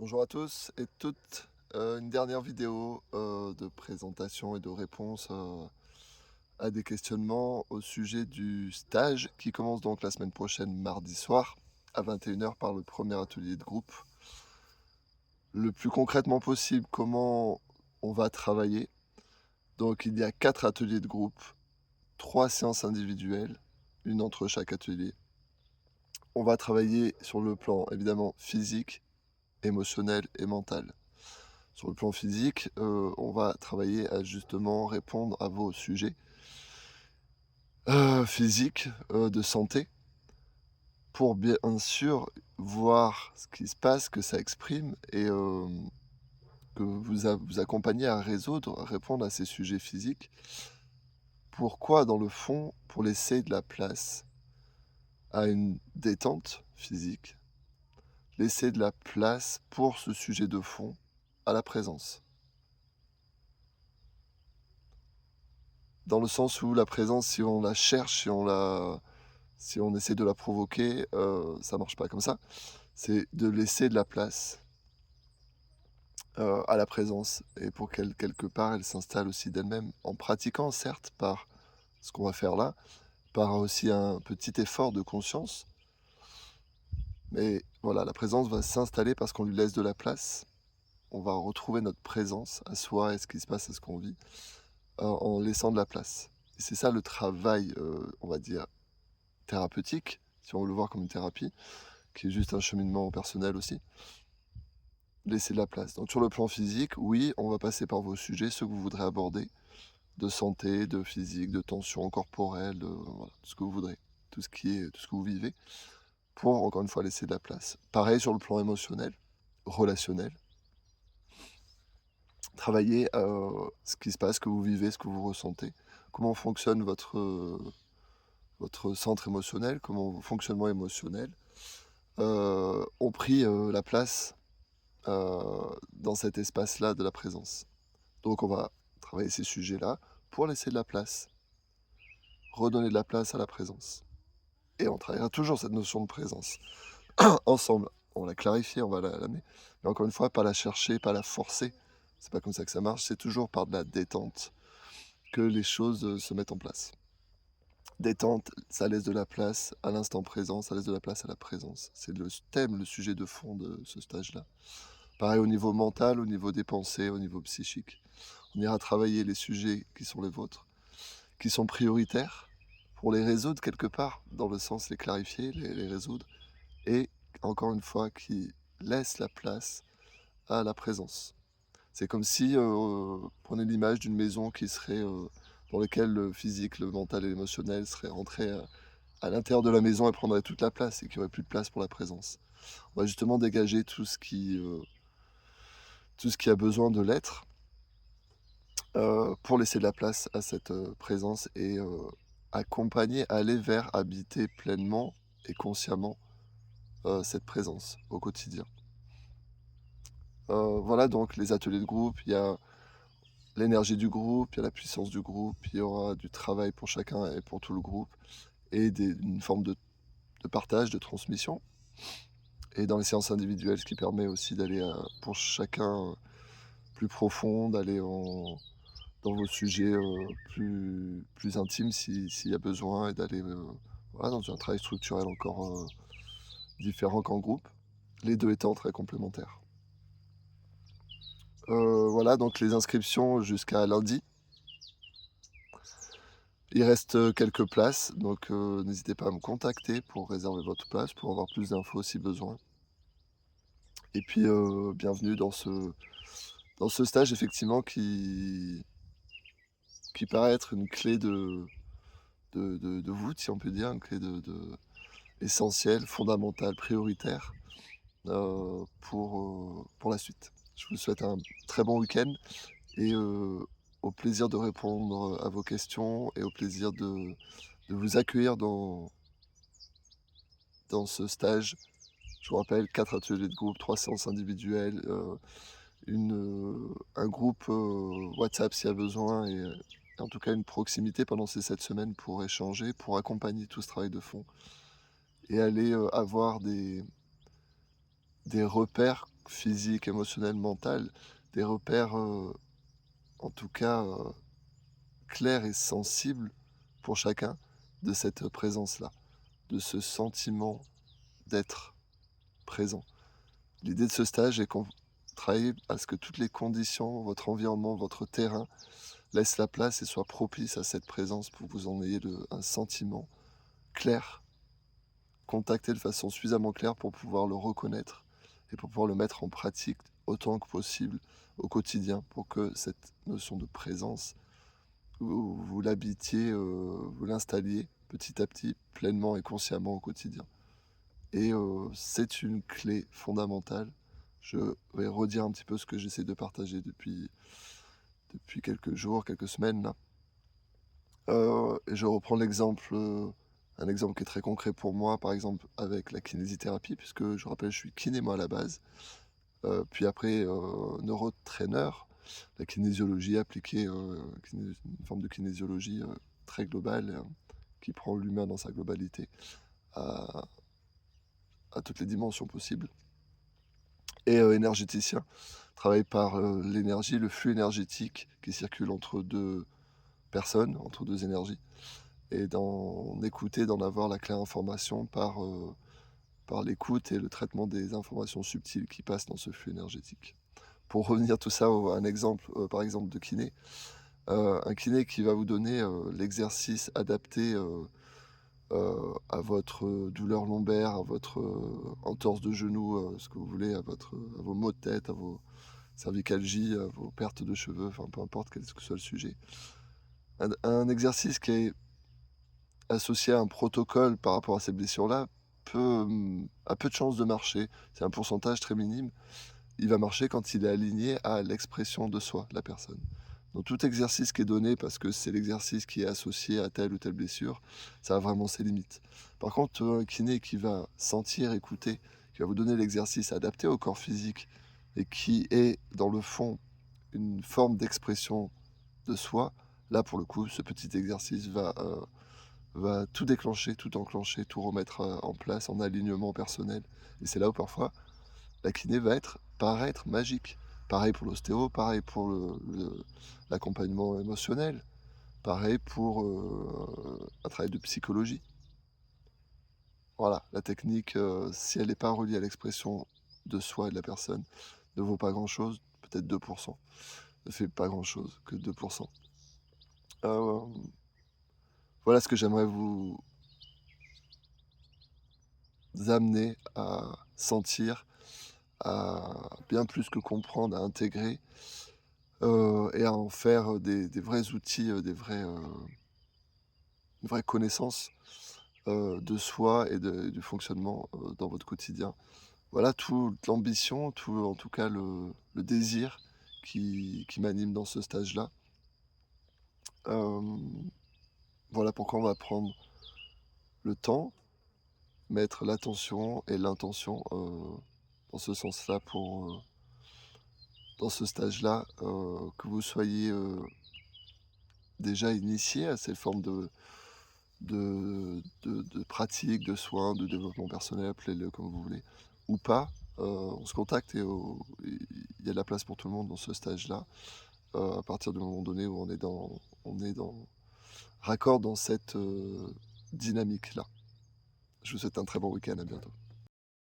Bonjour à tous et toutes. Une dernière vidéo de présentation et de réponse à des questionnements au sujet du stage qui commence donc la semaine prochaine, mardi soir, à 21h par le premier atelier de groupe. Le plus concrètement possible, comment on va travailler. Donc il y a 4 ateliers de groupe, 3 séances individuelles, une entre chaque atelier. On va travailler sur le plan évidemment physique, émotionnel et mental. Sur le plan physique, on va travailler à justement répondre à vos sujets, physiques, de santé, pour bien sûr voir ce qui se passe, que ça exprime et que vous accompagner à résoudre, à répondre à ces sujets physiques. Pourquoi? Dans le fond, pour laisser de la place à une détente physique, laisser de la place pour ce sujet de fond, à la présence. Dans le sens où la présence, si on la cherche, si on essaie de la provoquer, ça marche pas comme ça. C'est de laisser de la place, à la présence et pour qu'elle quelque part, elle s'installe aussi d'elle-même en pratiquant certes par ce qu'on va faire là, par aussi un petit effort de conscience. Mais voilà, la présence va s'installer parce qu'on lui laisse de la place. On va retrouver notre présence à soi et ce qui se passe, à ce qu'on vit, en laissant de la place. Et c'est ça le travail, on va dire thérapeutique, si on veut le voir comme une thérapie, qui est juste un cheminement personnel aussi. Laisser de la place. Donc sur le plan physique, oui, on va passer par vos sujets, ceux que vous voudrez aborder, de santé, de physique, de tension corporelle, de voilà, tout ce que vous voudrez, tout ce que vous vivez, pour encore une fois laisser de la place. Pareil sur le plan émotionnel, relationnel, travailler ce qui se passe, ce que vous vivez, ce que vous ressentez, comment fonctionne votre centre émotionnel, comment vos fonctionnements émotionnels ont pris la place dans cet espace-là de la présence. Donc on va travailler ces sujets-là pour laisser de la place, redonner de la place à la présence. Et on travaillera toujours cette notion de présence ensemble. On la clarifie, on va l'amener. Mais encore une fois, pas la chercher, pas la forcer. C'est pas comme ça que ça marche. C'est toujours par de la détente que les choses se mettent en place. Détente, ça laisse de la place à l'instant présent, ça laisse de la place à la présence. C'est le thème, le sujet de fond de ce stage-là. Pareil au niveau mental, au niveau des pensées, au niveau psychique. On ira travailler les sujets qui sont les vôtres, qui sont prioritaires, pour les résoudre quelque part, dans le sens les clarifier, les résoudre, et encore une fois, qui laissent la place à la présence. C'est comme si, prenez l'image d'une maison qui serait, dans laquelle le physique, le mental et l'émotionnel seraient rentrés, à l'intérieur de la maison et prendraient toute la place et qu'il n'y aurait plus de place pour la présence. On va justement dégager tout ce qui a besoin de l'être, pour laisser de la place à cette, présence et accompagner, aller vers habiter pleinement et consciemment, cette présence au quotidien. Voilà donc les ateliers de groupe, il y a l'énergie du groupe, il y a la puissance du groupe, il y aura du travail pour chacun et pour tout le groupe et une forme de partage, de transmission et dans les séances individuelles, ce qui permet aussi d'aller, pour chacun, plus profond, d'aller dans vos sujets, plus intimes s'il y a besoin et d'aller, voilà, dans un travail structurel encore, différent qu'en groupe, les 2 étant très complémentaires. Voilà donc les inscriptions jusqu'à lundi. Il reste, quelques places donc n'hésitez pas à me contacter pour réserver votre place, pour avoir plus d'infos si besoin et puis, bienvenue dans ce stage effectivement qui paraît être une clé de voûte, si on peut dire, une clé essentielle, fondamentale, prioritaire, pour la suite. Je vous souhaite un très bon week-end et au plaisir de répondre à vos questions et au plaisir de vous accueillir dans ce stage. Je vous rappelle, 4 ateliers de groupe, 3 séances individuelles, un groupe, WhatsApp s'il y a besoin et en tout cas une proximité pendant ces 7 semaines pour échanger, pour accompagner tout ce travail de fond et aller, avoir des repères physiques, émotionnels, mentales, des repères, en tout cas, clairs et sensibles pour chacun de cette présence-là, de ce sentiment d'être présent. L'idée de ce stage est qu'on travaille à ce que toutes les conditions, votre environnement, votre terrain, laissent la place et soient propices à cette présence pour que vous en ayez un sentiment clair, contacté de façon suffisamment claire pour pouvoir le reconnaître et pour pouvoir le mettre en pratique autant que possible au quotidien pour que cette notion de présence, vous l'habitiez, vous l'installiez petit à petit, pleinement et consciemment au quotidien. Et c'est une clé fondamentale. Je vais redire un petit peu ce que j'essaie de partager depuis quelques jours, quelques semaines là. Et je reprends un exemple qui est très concret pour moi, par exemple avec la kinésithérapie, puisque je rappelle, je suis kiné moi à la base, puis après, neurotraîneur, la kinésiologie appliquée, une forme de kinésiologie, très globale, qui prend l'humain dans sa globalité à toutes les dimensions possibles. Et énergéticien, travaille par, l'énergie, le flux énergétique qui circule entre 2 personnes, entre 2 énergies et d'en écouter, d'en avoir la claire information par l'écoute et le traitement des informations subtiles qui passent dans ce flux énergétique. Pour revenir tout ça à un exemple, par exemple de kiné, un kiné qui va vous donner, l'exercice adapté, à votre douleur lombaire, à votre, entorse de genou, ce que vous voulez, à vos maux de tête, à vos cervicalgies, à vos pertes de cheveux, enfin peu importe quel que soit le sujet. Un exercice qui est associé à un protocole par rapport à ces blessures-là a peu de chances de marcher. C'est un pourcentage très minime. Il va marcher quand il est aligné à l'expression de soi, de la personne. Donc tout exercice qui est donné parce que c'est l'exercice qui est associé à telle ou telle blessure, ça a vraiment ses limites. Par contre, un kiné qui va sentir, écouter, qui va vous donner l'exercice adapté au corps physique et qui est dans le fond une forme d'expression de soi, là pour le coup, ce petit exercice va tout déclencher, tout enclencher, tout remettre en place en alignement personnel. Et c'est là où parfois la kiné va paraître magique. Pareil pour l'ostéo, pareil pour l'accompagnement émotionnel, pareil pour un travail de psychologie. Voilà, la technique, si elle n'est pas reliée à l'expression de soi et de la personne, ne vaut pas grand-chose, peut-être 2%. Ne fait pas grand-chose que 2%. Voilà ce que j'aimerais vous amener à sentir, à bien plus que comprendre, à intégrer, et à en faire, des vrais outils, une vraie connaissance, de soi et du fonctionnement, dans votre quotidien. Voilà toute l'ambition, tout en tout cas le désir qui m'anime dans ce stage-là. Hem, voilà pourquoi on va prendre le temps, mettre l'attention et l'intention, dans ce sens-là dans ce stage-là, que vous soyez, déjà initié à ces formes de pratiques, de soins, de développement personnel, appelez-le comme vous voulez, ou pas, on se contacte et il y a de la place pour tout le monde dans ce stage-là, à partir du moment donné où on est dans raccord dans cette, dynamique-là. Je vous souhaite un très bon week-end, à bientôt.